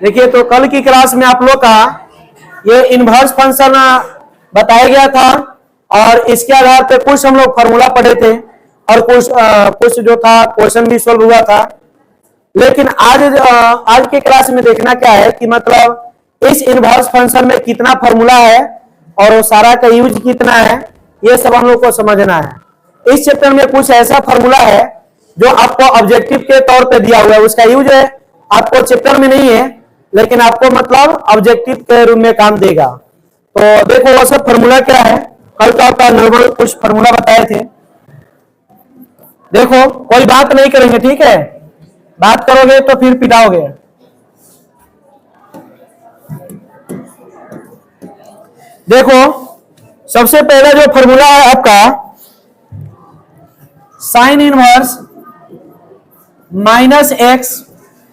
देखिए, तो कल की क्लास में आप लोग का ये इनवर्स फंक्शन बताया गया था और इसके आधार पे कुछ हम लोग फॉर्मूला पढ़े थे और कुछ जो था क्वेश्चन भी सोल्व हुआ था। लेकिन आज के क्लास में देखना क्या है कि मतलब इस इनवर्स फंक्शन में कितना फॉर्मूला है और वो सारा का यूज कितना है, ये सब हम लोग को समझना है। इस चैप्टर में कुछ ऐसा फॉर्मूला है जो आपको ऑब्जेक्टिव के तौर पे दिया हुआ है, उसका यूज है आपको चैप्टर में नहीं है लेकिन आपको मतलब ऑब्जेक्टिव के रूप में काम देगा। तो देखो वो सब फॉर्मूला क्या है, कल तो आपका नॉर्मल कुछ फॉर्मूला बताए थे। देखो कोई बात नहीं करेंगे, ठीक है, बात करोगे तो फिर पिटाओगे। देखो सबसे पहला जो फॉर्मूला है आपका sine inverse minus X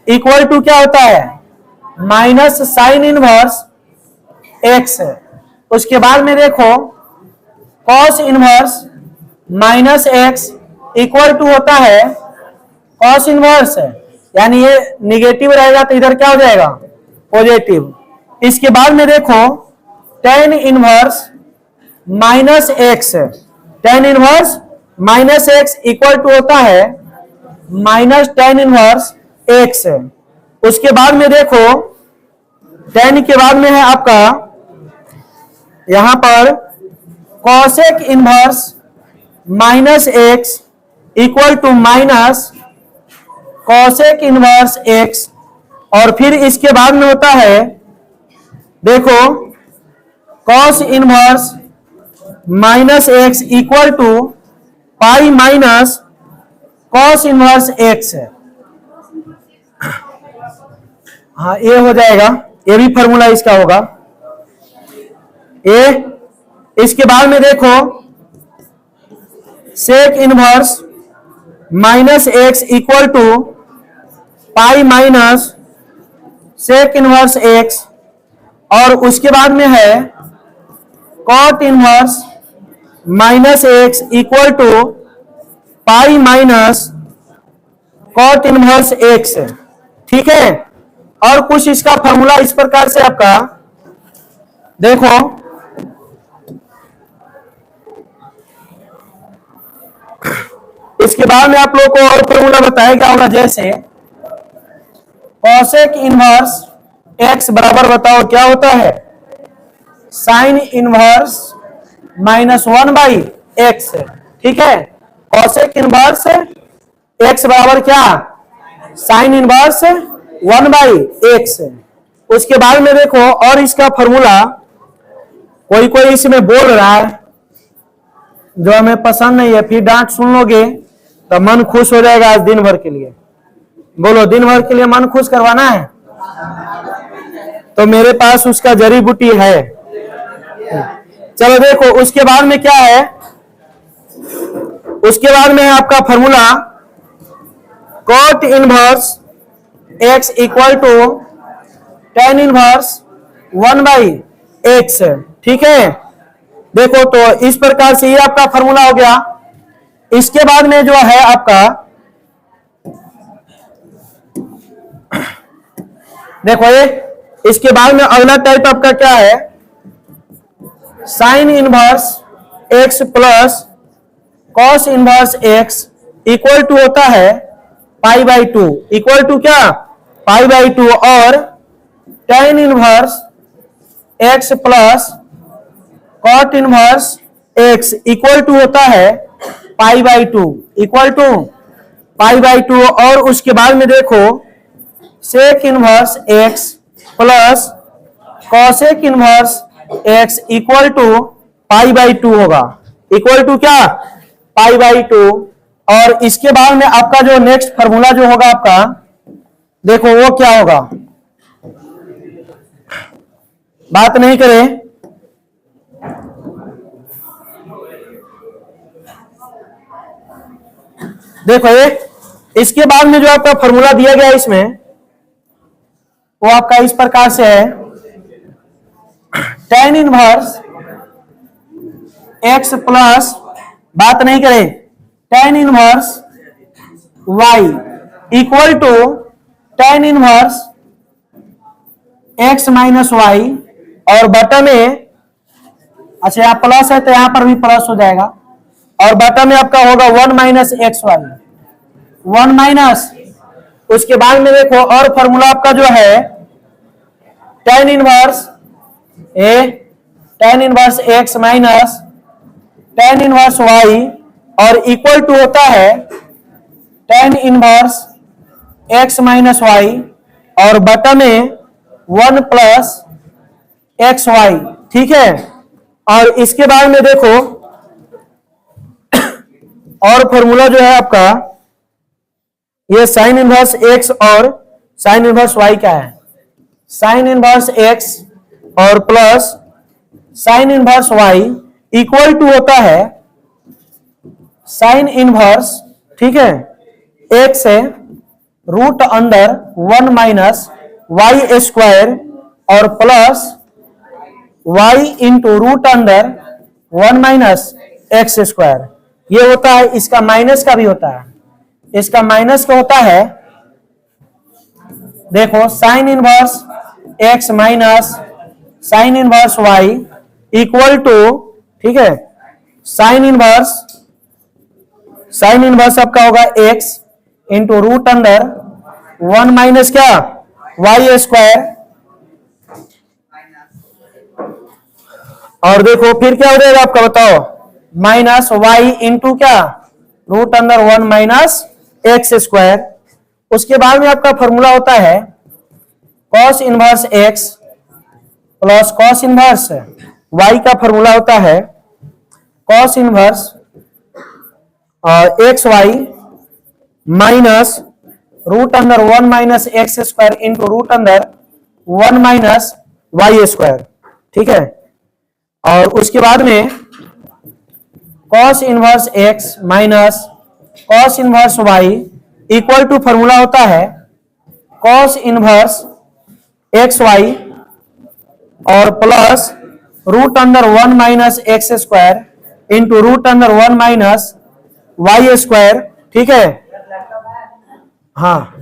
equal to क्या होता है, माइनस साइन इनवर्स एक्स है। उसके बाद में देखो cos inverse minus X equal to होता है कॉस इनवर्स है, यानी ये निगेटिव रहेगा तो इधर क्या हो जाएगा, पॉजिटिव। इसके बाद में देखो tan inverse minus X, tan inverse minus X equal to होता है माइनस टेन इनवर्स एक्स। उसके बाद में देखो टेन के बाद में है आपका यहां पर cosec inverse minus X equal to minus cosec inverse X. और फिर इसके बाद में होता है देखो cos inverse minus X equal to pi minus cos inverse X है। हाँ ये हो जाएगा, ये भी फॉर्मूला इसका होगा ये। इसके बाद में देखो sec inverse minus X equal to pi minus sec inverse X. और उसके बाद में है cot inverse minus X equal to pi minus cot inverse X, ठीक है। और कुछ इसका फॉर्मूला इस प्रकार से आपका देखो इसके बाद में आप लोग को और फॉर्मूला बताया क्या होगा, जैसे कॉसेक इनवर्स एक्स बराबर बताओ क्या होता है, sine inverse minus one by X, ठीक है। कॉसेक इनवर्स एक्स बराबर क्या, sine inverse one by x. उसके बाद में देखो और इसका फॉर्मूला कोई कोई इसमें बोल रहा है जो हमें पसंद नहीं है, फिर डांट सुन लोगे तो मन खुश हो जाएगा आज दिन भर के लिए। बोलो दिन भर के लिए मन खुश करवाना है तो मेरे पास उसका जड़ी बूटी है। चलो देखो उसके बाद में क्या है, उसके बाद में है आपका formula cot inverse x equal to tan inverse one by X, ठीक है। देखो तो इस प्रकार से ये आपका फॉर्मूला हो गया। इसके बाद में जो है आपका देखो ये इसके बाद में अगला टाइप आपका क्या है, sine inverse x plus cos inverse x equal to होता है pi by two, equal to क्या, पाई बाई टू। और tan inverse x plus cot inverse x equal to होता है pi by two, equal to pi by two. और उसके बाद में देखो sec inverse x plus cosec inverse x equal to pi by two होगा, equal to क्या, pi by two. और इसके बाद में आपका जो नेक्स्ट फॉर्मूला जो होगा आपका देखो वो क्या होगा, बात नहीं करें। देखो ये इसके बाद में जो आपका फॉर्मूला दिया गया इसमें वो आपका इस प्रकार से है, टेन इनवर्स एक्स प्लस बात नहीं करें tan inverse Y equal to tan inverse x minus Y, और बटा में, अच्छा यहाँ प्लस है तो यहां पर भी प्लस हो जाएगा, और बटा में आपका होगा 1 माइनस एक्स वाई, 1 माइनस, उसके बाद में देखो और फॉर्मूला आपका जो है tan inverse x minus tan inverse y, और इक्वल टू होता है tan inverse x minus Y, और बटा में 1 प्लस एक्स वाई। ठीक है, और इसके बाद में देखो और फॉर्मूला जो है आपका ये साइन इनवर्स x और साइन इनवर्स y क्या है, साइन इनवर्स x और plus sine inverse y equal to होता है साइन इनवर्स, ठीक है, x है root under 1 minus Y square और plus y into root under 1 minus x square. ये होता है, इसका माइनस का भी होता है, इसका माइनस का होता है, देखो sine inverse x minus sine inverse y equal to, ठीक है, साइन इनवर्स आपका होगा x into root under 1 minus क्या वाई स्क्वायर, और देखो फिर क्या हो जाएगा आपका बताओ, माइनस वाई इंटू क्या root under 1 minus x square. उसके बाद में आपका फॉर्मूला होता है cos inverse x plus cos inverse Y का फॉर्मूला होता है cos inverse X Y minus root under 1 minus x square into root under 1 minus Y square. ठीक है, और उसके बाद में cos inverse x minus cos inverse Y equal to formula होता है कॉस इनवर्स एक्स वाई और plus root under 1 minus x square into root under 1 minus Y square. ठीक है, हाँ,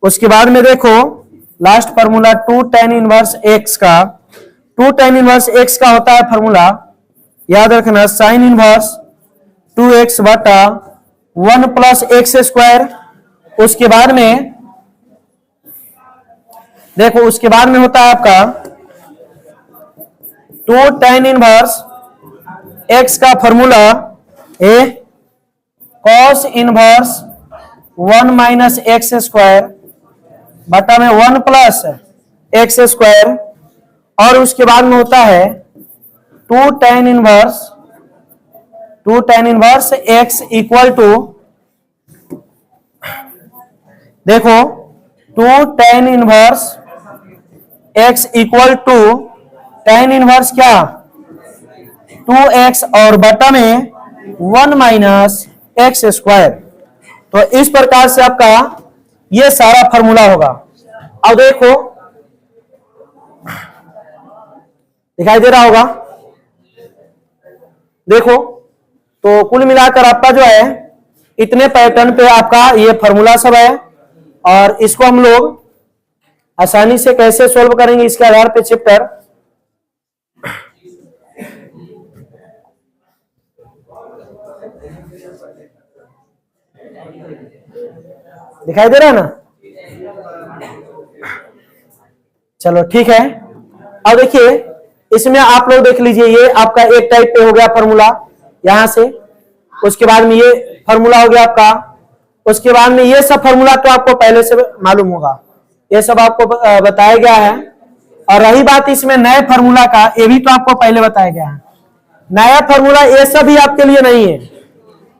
उसके बाद में देखो last formula 2 tan inverse X का, 2 tan इनवर्स एक्स का होता है फॉर्मूला, याद रखना, साइन इनवर्स 2x बटा 1 प्लस एक्स स्क्वायर। उसके बाद में देखो, उसके बाद में होता है आपका 2 tan इनवर्स एक्स का formula cos inverse 1 minus x square बटा में 1 प्लस एक्स स्क्वायर, और उसके बाद में होता है 2 tan inverse x equal to, देखो 2 tan inverse x equal to tan inverse क्या 2x और बटा में 1 माइनस एक्स स्क्वायर। तो इस प्रकार से आपका ये सारा फॉर्मूला होगा। अब देखो, दिखाई दे रहा होगा, देखो, तो कुल मिलाकर आपका जो है इतने पैटर्न पे आपका ये फॉर्मूला सब है, और इसको हम लोग आसानी से कैसे सॉल्व करेंगे इसके आधार पे चैप्टर दिखाई दे रहा है ना। चलो ठीक है, अब देखिए इसमें आप लोग देख लीजिए, ये आपका एक टाइप पे हो गया फॉर्मूला यहां से, उसके बाद में ये फॉर्मूला हो गया आपका, उसके बाद में ये सब फॉर्मूला तो आपको पहले से मालूम होगा, ये सब आपको बताया गया है। और रही बात इसमें नए फॉर्मूला का, ये भी तो आपको पहले बताया गया है। नया फॉर्मूला ये सब भी आपके लिए नहीं है,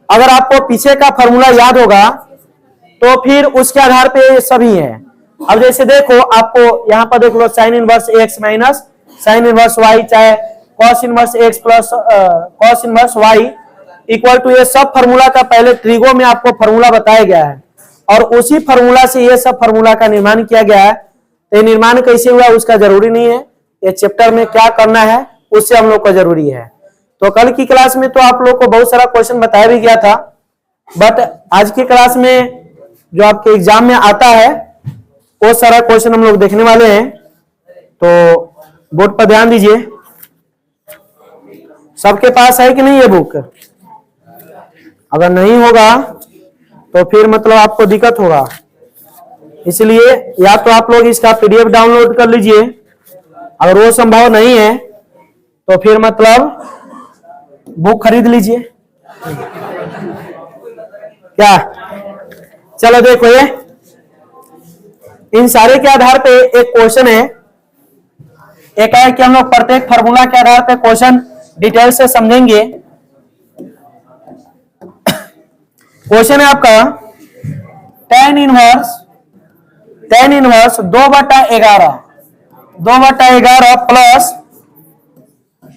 अगर आपको पीछे का फॉर्मूला याद होगा तो फिर उसके आधार पे ये सभी है। अब जैसे देखो, आपको यहाँ पर देख लो sine inverse x minus sine inverse y, चाहे cos inverse x plus cos inverse Y equal to, ये सब फॉर्मूला का पहले ट्रिगो में आपको फॉर्मूला बताया गया है, और उसी फॉर्मूला से ये सब फॉर्मूला का निर्माण किया गया है। तो निर्माण कैसे हुआ उसका जरूरी नहीं है, ये चैप्टर में क्या करना है उससे हम लोग को जरूरी है। तो कल की क्लास में तो आप लोग को बहुत सारा क्वेश्चन बताया भी गया था, बट आज की क्लास में जो आपके एग्जाम में आता है वो सारा क्वेश्चन हम लोग देखने वाले हैं, तो बोर्ड पर ध्यान दीजिए। सबके पास है कि नहीं ये बुक? अगर नहीं होगा तो फिर मतलब आपको दिक्कत होगा, इसलिए या तो आप लोग इसका पीडीएफ डाउनलोड कर लीजिए, अगर वो संभव नहीं है तो फिर मतलब बुक खरीद लीजिए। क्या? चलो देखो, ये इन सारे के आधार पे एक क्वेश्चन है। एक है कि हम लोग प्रत्येक फार्मूला के आधार पे क्वेश्चन डिटेल से समझेंगे। क्वेश्चन है आपका tan inverse 2/11 plus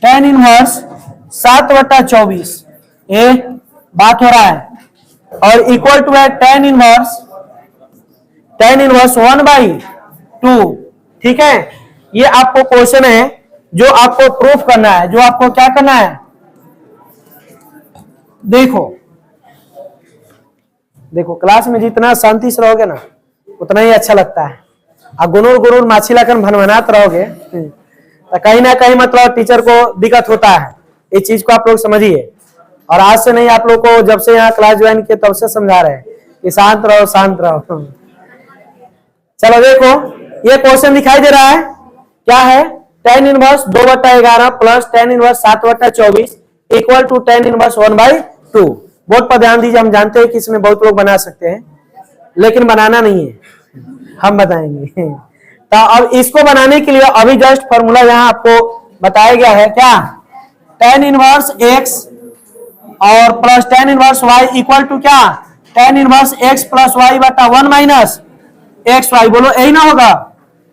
tan inverse 7/24, ये बात हो रहा है, और इक्वल टू है tan इनवर्स 1/2। ठीक है, ये आपको क्वेश्चन है जो आपको प्रूफ करना है, जो आपको क्या करना है। देखो क्लास में जितना शांति से रहोगे ना उतना ही अच्छा लगता है। और गुनूर माछी लाकर भनभनात रहोगे तो कहीं ना कहीं मतलब टीचर को दिक्कत होता है। इस चीज को आप लोग समझिए, और आज से नहीं, आप लोग को जब से यहाँ क्लास ज्वाइन किए तब से समझा रहे हैं कि शांत रहो शांत रहो। चलो देखो, ये क्वेश्चन दिखाई दे रहा है, क्या है? tan inverse 2/11 plus tan inverse 7/24 equal to tan inverse 1/2। Board पर ध्यान दीजिए। हम जानते हैं कि इसमें बहुत लोग बना सकते हैं, लेकिन बनाना नहीं है, हम बताएंगे। तो अब इसको बनाने के लिए अभी जस्ट फॉर्मूला यहाँ आपको बताया गया है, क्या? tan इनवर्स x और plus tan inverse y equal to क्या? tan inverse x plus y बटा 1 माइनस एक्स वाई। बोलो यही ना होगा?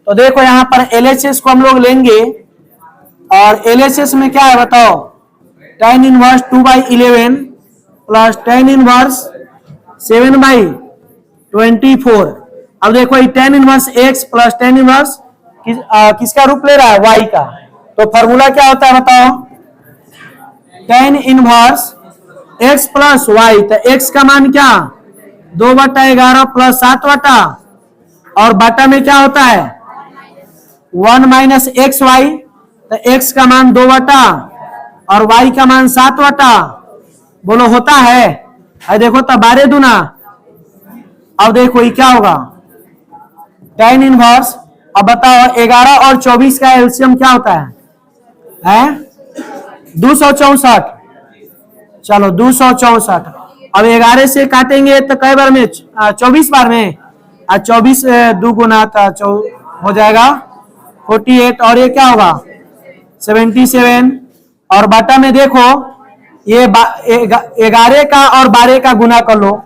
तो देखो यहाँ पर LHS को हम लोग लेंगे, और LHS में क्या है बताओ? tan inverse 2/11 plus tan inverse 7/24। अब देखो ये tan inverse x plus tan inverse किसका रूप ले रहा है? y का। तो फॉर्मूला क्या होता है बताओ? tan inverse x plus y, तो x का मान क्या? 2/11 प्लस 7 और बाटा में क्या होता है? 1 माइनस एक्स वाई, तो x का मान 2 और y का मान 7। बोलो होता है? अरे देखो तो 12 दूना। अब देखो ये क्या होगा? tan इनवर्स, अब बताओ 11 और 24 का एलसीएम क्या होता है? 264। चलो 264। अब 11 से काटेंगे तो कई बार में? 24 बार में। 24 2 गुना हो जाएगा 48, और ये क्या होगा? 77। और बाटा में देखो ये 11 का और 12 का गुना कर लो,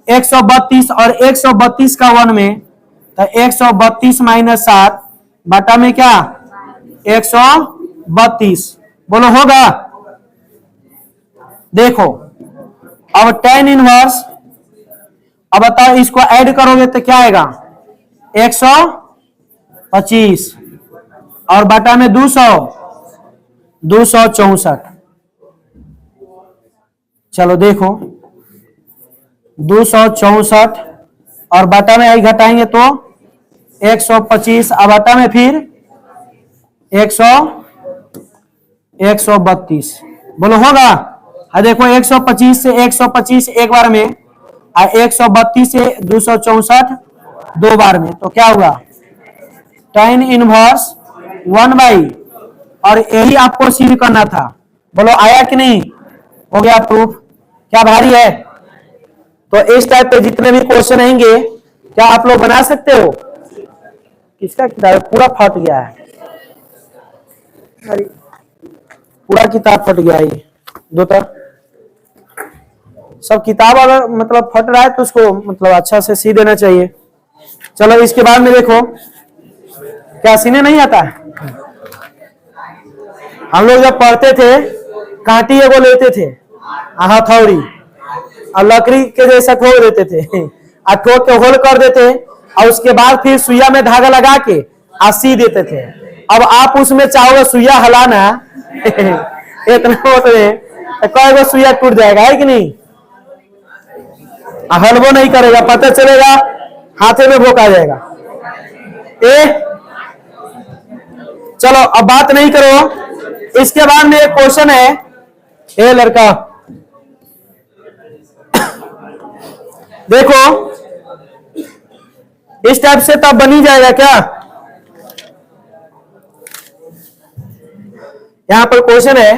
132, और 132 का 1 में, तो 132 माइनस 7 बाटा में क्या? 132। बोलो होगा? देखो अब tan इनवर्स, अब बताओ इसको ऐड करोगे तो क्या आएगा? 125 और बाटा में 264। चलो देखो 264 और बाटा में आई घटाएंगे तो 125, अब बाटा में फिर 132। बोलो होगा? देखो 125 से 125 एक बार में, और 132 से 264 दो बार में, तो क्या होगा? tan इनवर्स 1/, और यही आपको सिद्ध करना था। बोलो आया कि नहीं? हो गया प्रूफ? क्या भारी है? तो इस टाइप पे जितने भी क्वेश्चन आएंगे क्या आप लोग बना सकते हो? किसका किताब पूरा फट गया है? अरे पूरा किताब फट गया है, दो तरफ सब किताब अगर मतलब फट रहा है तो उसको मतलब अच्छा से सी देना चाहिए। चलो इसके बाद में देखो, क्या सीने नहीं आता है? हम लोग जब पढ़ते थे कांटी एगो लेते थे, हथौड़ी, और लकड़ी के जैसा ठोक देते थे, और ठोक के होल कर देते, और उसके बाद फिर सुइया में धागा लगा के सी देते थे। अब आप उसमें चाहोगे सुइया हलाना इतना होते तो कई गो सुइया टूट जाएगा, है कि नहीं? हलबो नहीं करेगा, पता चलेगा हाथे में भोंका जाएगा। ए। चलो अब बात नहीं करो। इसके बाद में एक क्वेश्चन है, ए लड़का देखो इस टाइप से तब बन ही जाएगा क्या। यहां पर क्वेश्चन है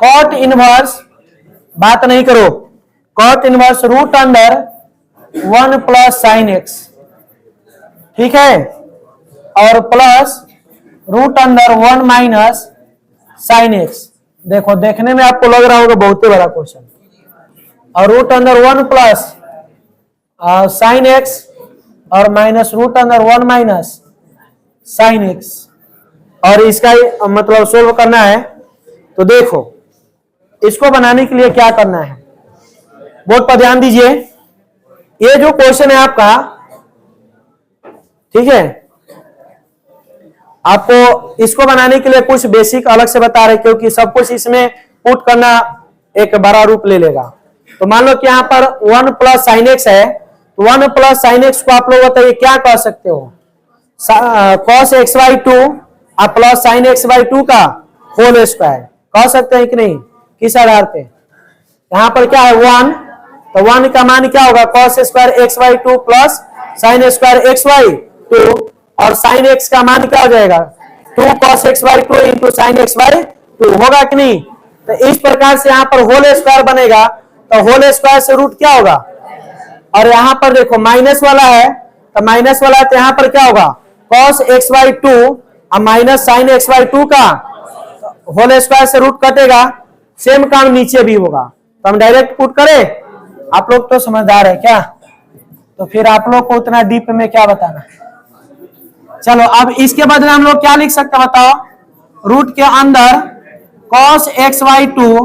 कॉट इनवर्स, बात नहीं करो, cot inverse root under 1 plus sine x, ठीक है, और plus root under 1 minus sine x. देखो देखने में आपको लग रहा होगा बहुत ही बड़ा क्वेश्चन, और root under 1 plus sine x और minus root under 1 minus sine x, और इसका मतलब सोल्व करना है। तो देखो इसको बनाने के लिए क्या करना है, बोर्ड पर ध्यान दीजिए। ये जो क्वेश्चन है आपका, ठीक है, आपको इसको बनाने के लिए कुछ बेसिक अलग से बता रहे, क्योंकि सब कुछ इसमें पुट करना एक बड़ा रूप ले लेगा। तो मान लो कि यहाँ पर 1 प्लस साइन एक्स है, तो 1 प्लस साइन एक्स को आप लोग बताइए क्या कह सकते हो, कॉस एक्स बाई 2 और प्लस साइन एक्स बाई 2 का होल स्क्वायर कह सकते हैं कि नहीं, किस आधार पे। यहाँ पर क्या है 1, तो 1 का मान क्या होगा, cos square x by 2 plus sine square x by 2, और साइन एक्स का मान क्या हो जाएगा 2 cos x by 2 into sine x by 2, होगा कि नहीं। तो इस प्रकार से यहाँ पर होल स्क्वायर बनेगा, तो होल स्क्वायर से रूट क्या होगा, और यहाँ पर देखो माइनस वाला है, तो माइनस वाला है तो यहाँ पर क्या होगा कॉस एक्स बाई 2 और माइनस साइन एक्स बाई 2 का होल स्क्वायर से रूट कटेगा, सेम काम नीचे भी होगा। तो हम डायरेक्ट पुट करें, आप लोग तो समझदार है क्या, तो फिर आप लोग को उतना डीप में क्या बताना। चलो अब इसके बदले हम लोग क्या लिख सकते हैं बताओ, रूट के अंदर cos एक्स बाई 2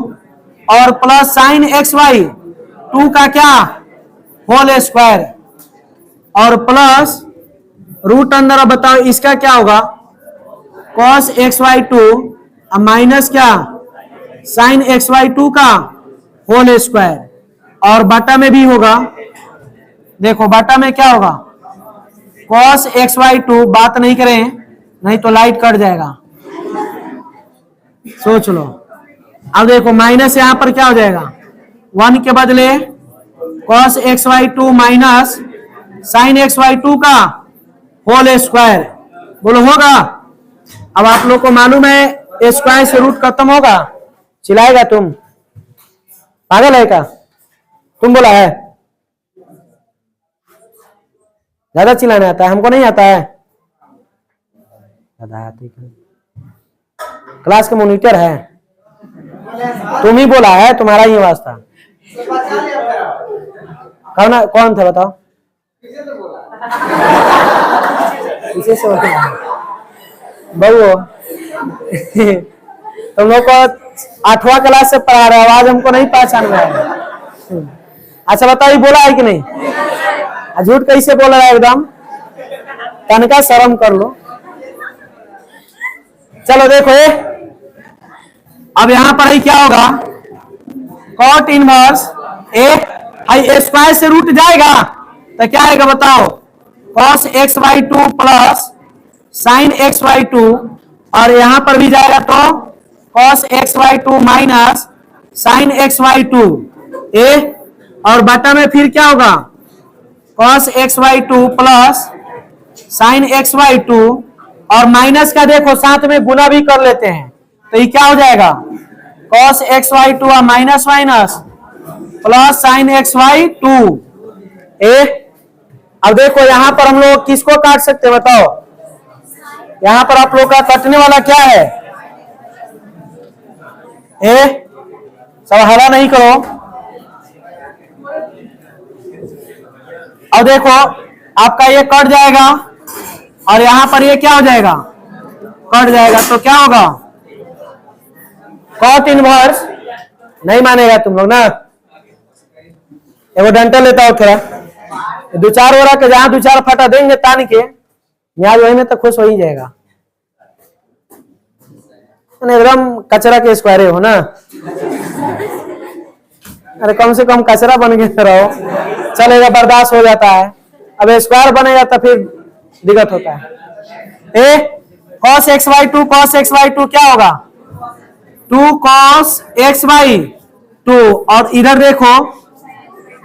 और प्लस साइन एक्स बाई 2 का क्या होल स्क्वायर, और प्लस रूट अंदर, अब बताओ इसका क्या होगा cos एक्स बाई 2 और माइनस क्या साइन एक्स बाई 2 का होल स्क्वायर, और बटा में भी होगा, देखो बटा में क्या होगा cos एक्स बाई 2, बात नहीं करें नहीं तो लाइट कट जाएगा, सोच लो। अब देखो माइनस यहां पर क्या हो जाएगा 1 के बदले cos x by 2 minus sine x by 2 का होल स्क्वायर, बोलो होगा। अब आप लोग को मालूम है स्क्वायर से रूट खत्म होगा, चिल्लाएगा तुम, पागल है क्या, तुम बोला है, ज्यादा चिल्लाने आता है, हमको नहीं आता है, क्लास के मॉनिटर है, तुम ही बोला है, तुम्हारा ही आवाज था। कौन था बताओ, इसे से बहु तुम लोग को 8वां क्लास से पढ़ा रहे, आवाज हमको नहीं पहचान में है। अच्छा बताओ ये बोला है कि नहीं, झूठ कैसे बोल रहा है, एकदम तनका शर्म कर लो। चलो देखो अब यहां पर ही क्या होगा, कॉट इनवर्स ए स्क्वायर से रूट जाएगा तो क्या आएगा बताओ, cos x by 2 plus sine x by 2, और यहां पर भी जाएगा तो cos x by 2 minus sine x by 2 और बटा में फिर क्या होगा cos x by 2 plus sine x by 2, और माइनस का देखो साथ में गुना भी कर लेते हैं, तो ये क्या हो जाएगा cos एक्स बाई 2 और minus minus plus sine x by 2 अब देखो यहां पर हम लोग किसको काट सकते हैं बताओ, यहां पर आप लोग का कटने वाला क्या है, सब हला नहीं करो। अब देखो आपका ये कट जाएगा और यहां पर ये क्या हो जाएगा कट जाएगा, तो क्या होगा कॉट इनवर्स, नहीं मानेगा तुम लोग ना, एगो डंटा लेता हो थोड़ा, 2-4 ओरा के जहां 2-4 फटा देंगे तान के, न्याज वही में तो खुश हो ही जाएगा, एकदम कचरा के स्क्वायर हो ना, अरे कम से कम कचरा बन के रहो, चलेगा, बर्दाश्त हो जाता है। अब स्क्वायर बनेगा तो फिर दिक्कत होता है। ए cos xy2 cos xy2 क्या होगा 2 cos xy2 और इधर देखो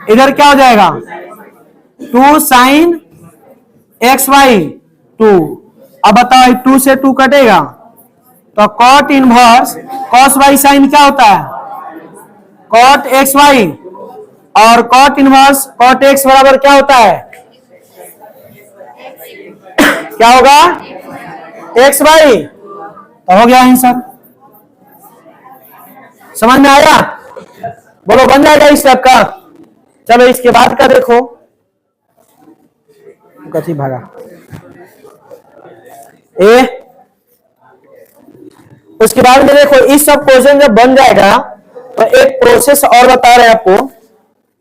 इधर क्या हो जाएगा 2 sin xy2। अब बताओ 2 से 2 कटेगा तो cot inverse cos y sin क्या होता है cot xy और cot इनवर्स cot x बराबर क्या होता है क्या होगा xy। तो हो गया आंसर। समझ में आया? बोलो बन जाएगा इस टाइप का। चलो इसके बाद का देखो कथी भागा ए उसके बाद में देखो इस सब क्वेश्चन जब बन जाएगा तो एक प्रोसेस और बता रहे हैं आपको।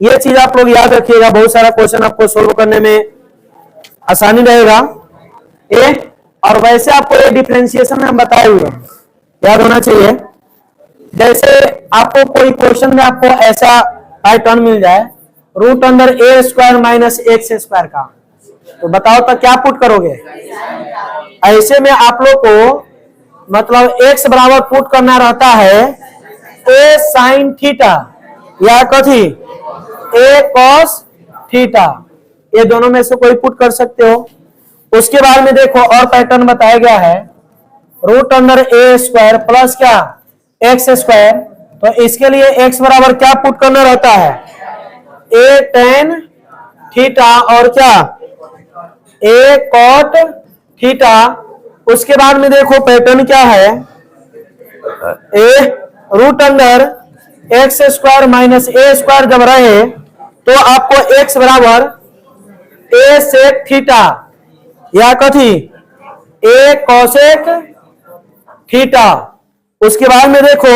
ये चीज आप लोग याद रखिएगा, बहुत सारा क्वेश्चन आपको सोल्व करने में आसानी रहेगा। ए और वैसे आपको ये डिफरेंशिएशन में हम बताए हुए हैं, याद होना चाहिए। जैसे आपको कोई क्वेश्चन में आपको ऐसा पैटर्न मिल जाए रूट अंडर ए स्क्वायर माइनस एक्स स्क्वायर का, तो बताओ तो क्या पुट करोगे। ऐसे में आप लोग को मतलब x बराबर पुट करना रहता है a sin थीटा या कथी a cos थीटा, ये दोनों में से कोई पुट कर सकते हो। उसके बाद में देखो और पैटर्न बताया गया है रूट अंडर ए स्क्वायर प्लस क्या एक्स स्क्वायर, तो इसके लिए x बराबर क्या पुट करना रहता है a tan थीटा और क्या a cot थीटा। उसके बाद में देखो पैटर्न क्या है a root under x square minus a square जब रहे तो आपको x बराबर a sec थीटा या कथी a cosec थीटा। उसके बाद में देखो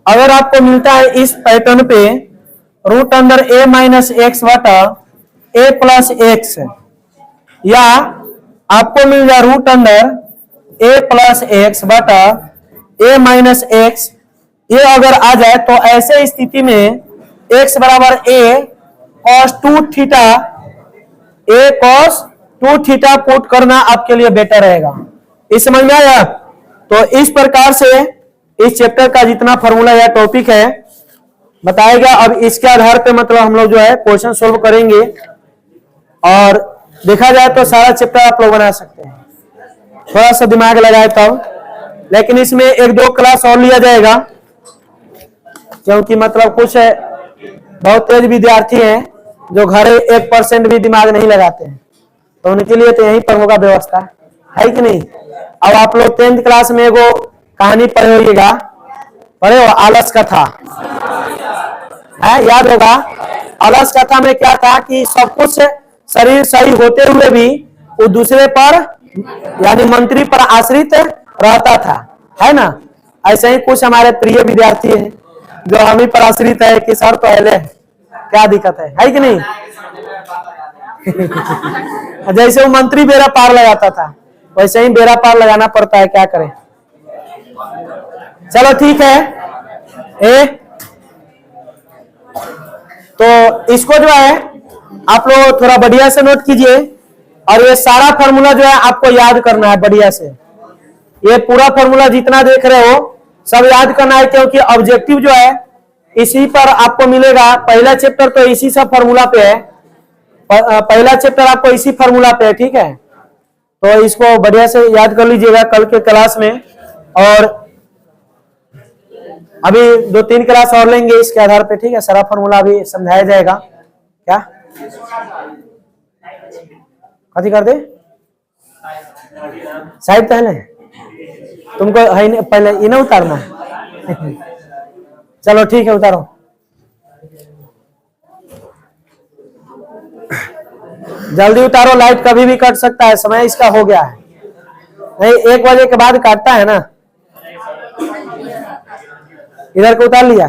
अगर आपको मिलता है इस पैटर्न पे root under a minus x बटा a प्लस एक्स, या आपको मिल जाए root under a plus x बटा a माइनस एक्स, ये अगर आ जाए तो ऐसे स्थिति में x बराबर a cos 2 theta a cos 2 theta put करना आपके लिए बेटर रहेगा। इस समझ में आया? तो इस प्रकार से इस चैप्टर का जितना फॉर्मूला या टॉपिक है बताएगा। अब इसके आधार पे मतलब हम लोग जो है क्वेश्चन सोल्व करेंगे और देखा जाए तो सारा चैप्टर आप लोग बना सकते हैं, थोड़ा सा दिमाग लगाए तब। लेकिन इसमें 1-2 क्लास और लिया जाएगा क्योंकि मतलब कुछ बहुत तेज विद्यार्थी हैं जो घर 1% भी दिमाग नहीं लगाते हैं, तो उनके लिए तो यहीं पर होगा व्यवस्था, है कि नहीं। अब आप लोग 10th क्लास में एगो कहानी पढ़े होइएगा, पढ़े हो आलस कथा है, याद होगा। आलस कथा में क्या था कि सब कुछ शरीर सही होते हुए भी वो दूसरे पर यानी मंत्री पर आश्रित रहता था, है ना। ऐसे ही कुछ हमारे प्रिय विद्यार्थी हैं जो हम ही पर आश्रित है कि सर तो अहले क्या दिक्कत है कि नहीं। जैसे वो मंत्री बेरा पार लगाता था वैसे ही बेरा पार लगाना पड़ता है, क्या करें। चलो ठीक है तो इसको जो है आप लोग थोड़ा बढ़िया से नोट कीजिए और ये सारा फॉर्मूला जो है आपको याद करना है बढ़िया से। ये पूरा फॉर्मूला जितना देख रहे हो सब याद करना है क्योंकि ऑब्जेक्टिव जो है इसी पर आपको मिलेगा। पहला चैप्टर तो इसी सब फॉर्मूला पे है, पहला चैप्टर आपको इसी फॉर्मूला पे है, ठीक है। तो इसको बढ़िया से याद कर लीजिएगा कल के क्लास में, और अभी 2-3 क्लास और लेंगे इसके आधार पे, ठीक है। सारा फॉर्मूला अभी समझाया जाएगा। क्या कथी कर दे साइड पहले तुमको है पहले इन्हें उतारना चलो ठीक है उतारो। जल्दी उतारो, लाइट कभी भी कट सकता है, समय इसका हो गया है। नहीं 1 बजे के बाद काटता है ना। इधर को उतार लिया।